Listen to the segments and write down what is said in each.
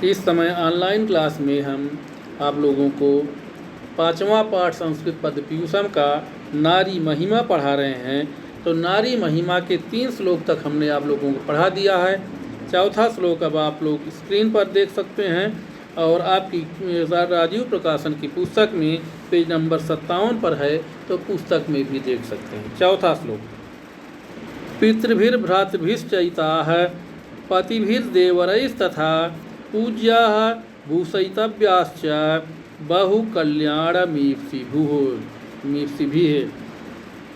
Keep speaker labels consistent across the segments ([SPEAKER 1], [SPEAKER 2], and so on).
[SPEAKER 1] इस समय online class में हम आप लोगों को 5वां पाठ संस्कृत पद पीयूषम का नारी महिमा पढ़ा रहे हैं। तो नारी महिमा के 3 श्लोक तक हमने आप लोगों को पढ़ा दिया है। चौथा श्लोक अब आप लोग स्क्रीन पर देख सकते हैं और आपकी राजीव प्रकाशन की पुस्तक में पेज नंबर 57 पर है, तो पुस्तक में भी देख सकते हैं। चौथा श्लोक, पितृभिर्भ्रातृभिश्चैताः पतिभिर्देवरैस्तथा पूज्याः भूषयितव्याश्च बहुकल्याणमीप्सिभुः।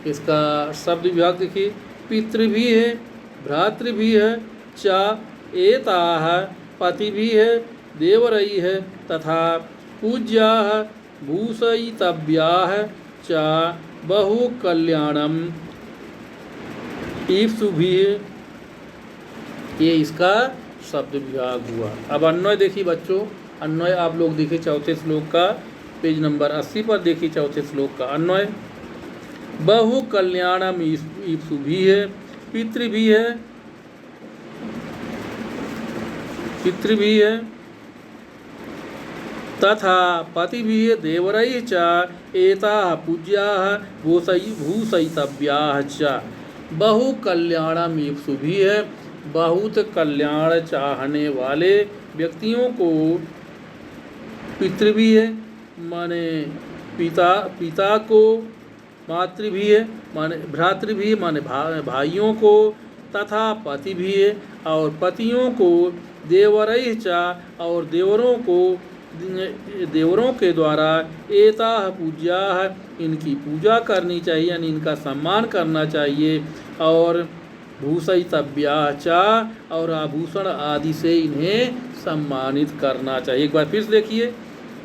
[SPEAKER 1] इसका शब्द विभाग देखिए, पितृभि है, भ्रातृभि है, च एताः पतिभि है, देवरई है, तथा पूज्याः भूषयितव्याः च बहुकल्याणम ईप्सुभिः। ये इसका शब्द विभाग हुआ। अब अन्वय देखिए बच्चों, अन्वय आप लोग देखिए चौथे श्लोक का पेज नंबर 80 पर देखिए चौथे श्लोक का अन्वय। बहु कल्याणम ईप्सुभिः है, पितृभि है, तथा पतिभिः देवरैः च एताः पूज्याः भूषयितव्याः च बहु कल्याणम ईप्सुभिः है। बहुत कल्याण चाहने वाले व्यक्तियों को पितृभि है माने पिता को, मातृभि है माने भ्रातृभि माने भाइयों को, तथा पति भी है और पतियों को, देवरैः च और देवरों के द्वारा, एताः पूज्याः इनकी पूजा करनी चाहिए यानी इनका सम्मान करना चाहिए, और भूषयितव्याः च और आभूषण आदि से इन्हें सम्मानित करना चाहिए। एक बार फिर से देखिए,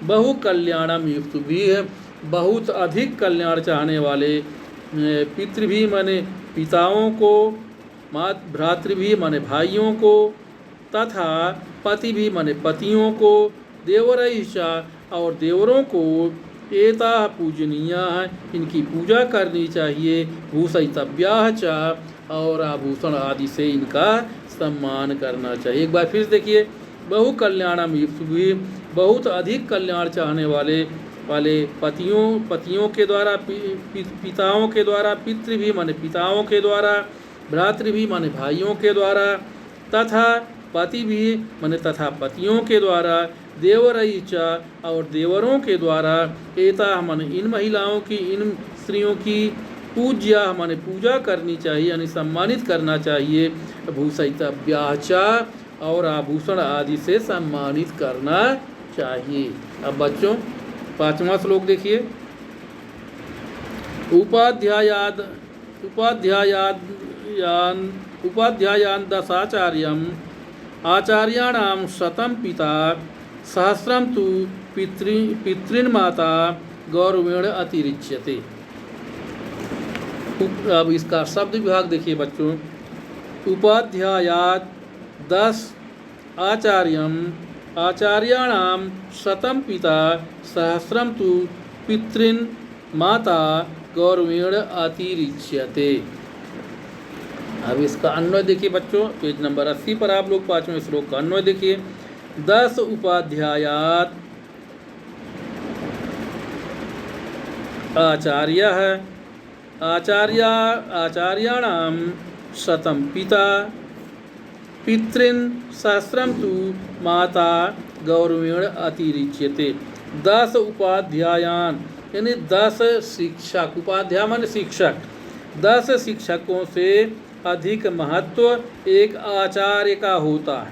[SPEAKER 1] बहु कल्याणम ईप्सुभिः है, बहुत अधिक कल्याण चाहने वाले, पितृभि माने पिताओं को, भ्रातृभि माने भाइयों को, तथा पतिभि माने पतियों को, देवरैः च और देवरों को, एताः पूजनीयाः इनकी पूजा करनी चाहिए, भूषयितव्याः च और आभूषण आदि से इनका सम्मान करना चाहिए। एक बार फिर देखिए, बहु कल्याणम ईप्सुभिः बहुत अधिक कल्याण चाहने वाले पतियों के द्वारा, पिताओं के द्वारा, पितृभि माने पिताओं के द्वारा, भ्रातृभि माने भाइयों के द्वारा, तथा पतिभि माने तथा पतियों के द्वारा, देवरैः च और देवरों के द्वारा, एताः माने इन महिलाओं की, इन स्त्रियों की, पूज्या माने पूजा करनी चाहिए यानी सम्मानित करना चाहिए, भूषयितव्याः च और आभूषण आदि से सम्मानित करना चाहिए। अब बच्चों 5वां श्लोक देखिए, उपाध्यायान् दशाचार्यम् आचार्याणां शतं पिता सहस्रं तु पितृन्माता गौरवेण अतिरिच्यते। अब इसका शब्द विभाग देखिए बच्चों, उपाध्यायात् 10 आचार्याणां शतं पिता सहस्रं तु पितॄन् माता गौरवेण अतिरिच्यते। अब इसका अन्वय देखिए बच्चों, पेज नंबर 80 पर आप लोग 5वें श्लोक का अन्वय देखिए। 10 उपाध्यायात् आचार्यः आचार्याणां शतं पिता पितॄन् सहस्रं तु माता गौरवेण अतिरिच्यते। 10 उपाध्यायान् यानी 10 शिक्षक, उपाध्याय माने शिक्षक, 10 शिक्षकों से अधिक महत्व एक आचार्य का होता है।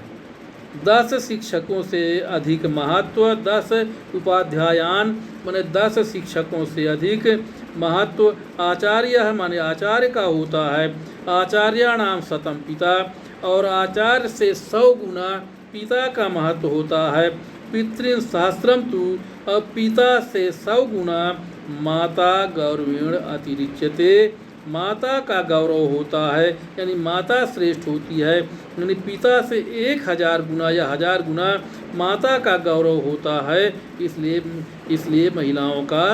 [SPEAKER 1] 10 शिक्षकों से अधिक महत्व, 10 उपाध्यायान माने 10 शिक्षकों से अधिक महत्व आचार्य माने आचार्य का होता है। आचार्याणां शतं पिता और आचार्य से 100 गुना पिता का महत्व होता है। पितॄन् सहस्रम तु और पिता से 100 गुना माता गौरवेण अतिरिच्यते, माता का गौरव होता है यानी माता श्रेष्ठ होती है, यानी पिता से 1000 गुना या 1000 गुना माता का गौरव होता है। इसलिए महिलाओं का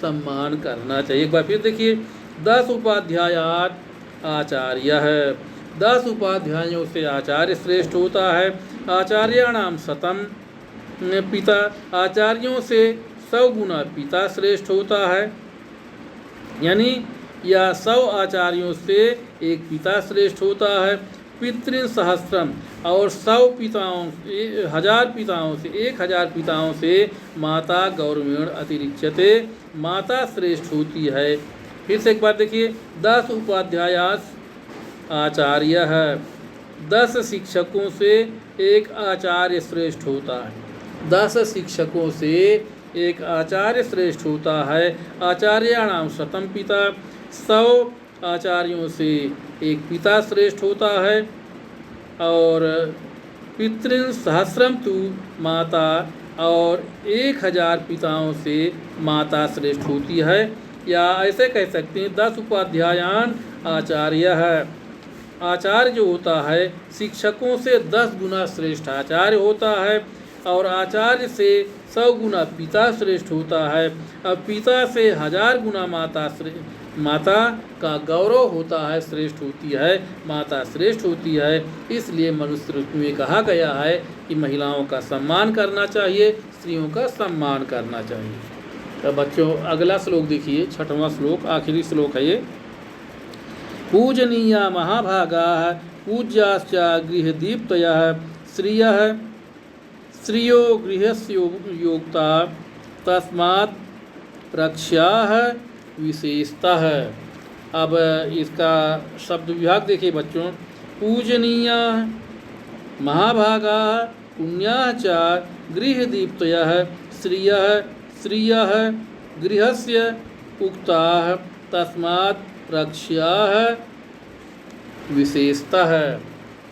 [SPEAKER 1] सम्मान करना चाहिए। एक बार फिर देखिए, 10 उपाध्यायात् आचार्य है, 10 उपाध्यायों से आचार्य श्रेष्ठ होता है। आचार्याणाम शतम पिता आचार्यों से 100 गुना पिता श्रेष्ठ होता है, यानी या 100 आचार्यों से एक पिता श्रेष्ठ होता है। पितृन सहस्त्रम, और 100 पिताओं 1000 पिताओं से 1000 पिताओं से माता गौरवेण अतिरिच्यते, माता श्रेष्ठ होती है। फिर से एक बार देखिए, 10 उपाध्यायास आचार्य है, 10 शिक्षकों से एक आचार्य श्रेष्ठ होता है। 10 शिक्षकों से एक आचार्य श्रेष्ठ होता है। आचार्याणाम शतम पिता, 100 आचार्यों से एक पिता श्रेष्ठ होता है। और पितृन सहस्रम तु माता, और 1000 पिताओं से माता श्रेष्ठ होती है। या ऐसे कह सकते हैं 10 उपाध्यायान आचार्य है। आचार्य जो होता है शिक्षकों से 10 गुना श्रेष्ठ आचार्य होता है, और आचार्य से 100 गुना पिता श्रेष्ठ होता है। अब पिता से 1000 गुना माता का गौरव होता है, श्रेष्ठ होती है, माता श्रेष्ठ होती है। इसलिए मनुस्मृति में कहा गया है कि महिलाओं का सम्मान करना चाहिए, स्त्रियों का सम्मान करना चाहिए। तो बच्चों अगला श्लोक देखिए, 6वां श्लोक, आखिरी श्लोक है ये। पूजनीया महाभागाः पूज्याश्च गृहदीप्तयः श्रियो गृहस्य योक्ता तस्मात् रक्ष्याः विशेषतः। अब इसका शब्द विभाग देखिए बच्चों। पूजनीया महाभागाः पुण्याः च गृहदीप्तयः श्रियः गृहस्य उक्ताः तस्मात् रक्ष्याः विशेषतः।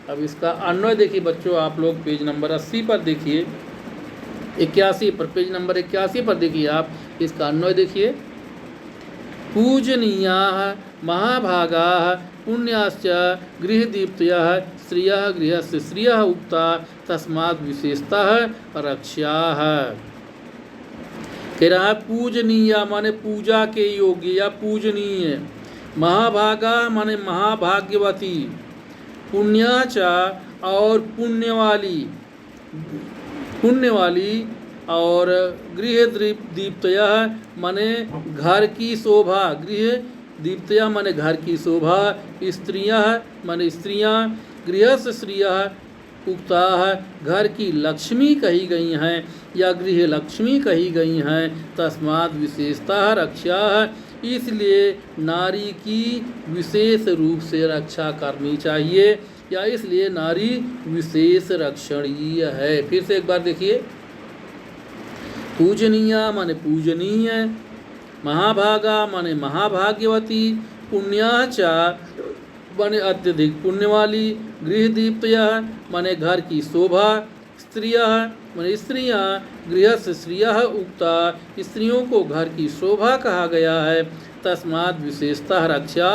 [SPEAKER 1] अब इसका अन्वय देखिए बच्चों, आप लोग पेज नंबर 80 पर देखिए, 81 पर, पेज नंबर 81 पर देखिए आप, इसका अन्वय देखिए। पूजनीयाः महाभागाः पुण्याश्च गृहदीप्तयः श्रियः गृहस्य श्रियः उक्ता तस्मात् विशेषतः रक्ष्याः। कह रहा है पूजनीया माने पूजा के योग्य या पूजनीय, महाभागा माने महाभाग्यवती, पुण्याचा और पुण्य वाली, और गृह दीप्तया माने घर की शोभा, गृह दीप्तया माने घर की शोभा, स्त्रियाँ माने स्त्रियाँ, गृहस्थ स्त्रियः उक्ता घर की लक्ष्मी कही गई हैं या गृह लक्ष्मी कही गई हैं। तस्मात् विशेषतः रक्षा, इसलिए नारी की विशेष रूप से रक्षा करनी चाहिए, या इसलिए नारी विशेष रक्षणीय है। फिर से एक बार देखिए, पूजनीय माने पूजनीय, महाभागा माने महाभाग्यवती, पुण्याचा माने अत्यधिक पुण्य वाली, गृहदीप्तया माने घर की शोभा, स्त्रियः माने स्त्रियाँ, गृहस्थ स्त्रियः उक्ता, स्त्रियों को घर की शोभा कहा गया है। तस्मात् विशेषतः रक्षा,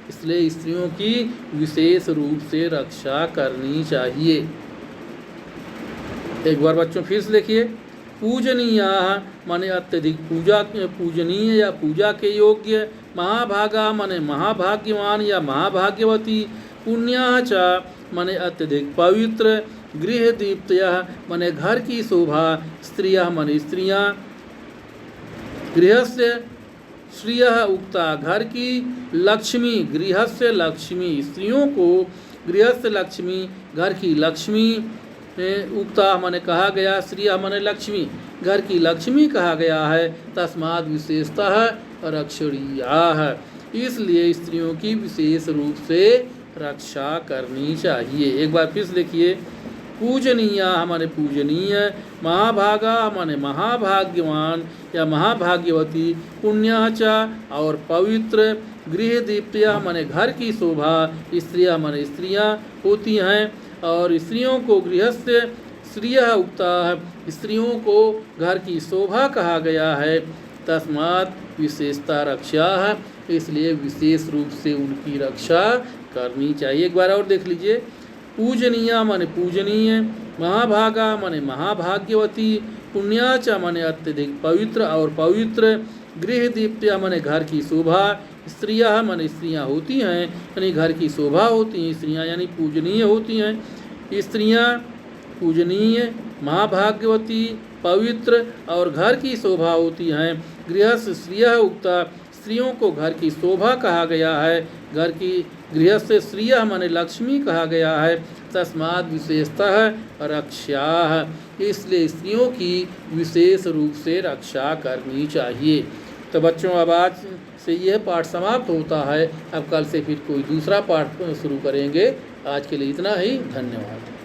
[SPEAKER 1] इसलिए स्त्रियों की विशेष रूप से रक्षा करनी चाहिए। एक बार बच्चों फिर से देखिए, पूजनीया माने अत्यधिक पूजनीय या पूजा के योग्य, महाभागा माने महाभाग्यवान या महाभाग्यवती, पुण्या च माने अत्यधिक पवित्र, गृह दीप्तया माने घर की शोभा, स्त्रियः माने स्त्रियाँ, गृहस्य श्रियः उक्ता घर की लक्ष्मी, गृहस्य लक्ष्मी स्त्रियों को गृहस्थ लक्ष्मी घर की लक्ष्मी उक्ता माने कहा गया, श्रियः माने लक्ष्मी घर की लक्ष्मी कहा गया है। तस्मात् विशेषतः रक्षणीयाः, इसलिए स्त्रियों की विशेष रूप से रक्षा करनी चाहिए। एक बार फिर देखिए, पूजनीया हमारे पूजनीय, महाभागा माने महाभाग्यवान या महाभाग्यवती, पुण्याचा और पवित्र, गृह दीप्तिया माने घर की शोभा, स्त्रियाँ माने स्त्रियाँ होती हैं, और स्त्रियों को गृहस्थ स्त्रियः उक्ता है, स्त्रियों को घर की शोभा कहा गया है। तस्मात् विशेषता रक्षा है, इसलिए विशेष रूप से उनकी रक्षा करनी चाहिए। एक बार और देख लीजिए, पूजनीया माने पूजनीय, महाभागा माने महाभाग्यवती, पुण्याचा माने अत्यधिक पवित्र और पवित्र, गृह दीप्तिया माने घर की शोभा, स्त्रियाँ माने स्त्रियाँ होती हैं यानी घर की शोभा होती हैं, स्त्रियाँ यानी पूजनीय होती हैं। स्त्रियाँ पूजनीय महाभाग्यवती, पवित्र और घर की शोभा होती हैं। गृहस्थ श्रियः उक्ता, स्त्रियों को घर की शोभा कहा गया है। घर की गृहस्थ श्रियः माने लक्ष्मी कहा गया है। तस्माद् विशेषतः रक्षा, इसलिए स्त्रियों की विशेष रूप से रक्षा करनी चाहिए। तो बच्चों, अब आज से यह पाठ समाप्त होता है। अब कल से फिर कोई दूसरा पाठ शुरू करेंगे। आज के लिए इतना ही। धन्यवाद।